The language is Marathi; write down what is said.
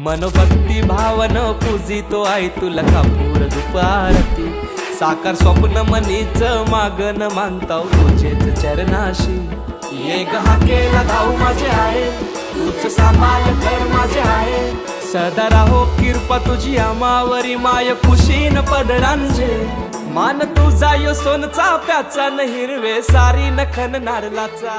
मनोभक्ती भावन पूजितो आई तुला कापूर दुपारती साकार स्वप्न मनीच मागन मानताव तुझेच चरणाशी ये हाकेला धाऊ माझे आहे तूच सांभाळ कर माझे आहे सदा राहो कृपा तुझी आमावरी माय खुशीन पदरांजे मान तुझा यो सोनचा प्याचा न हिरवे सारी नखन नारलाचा।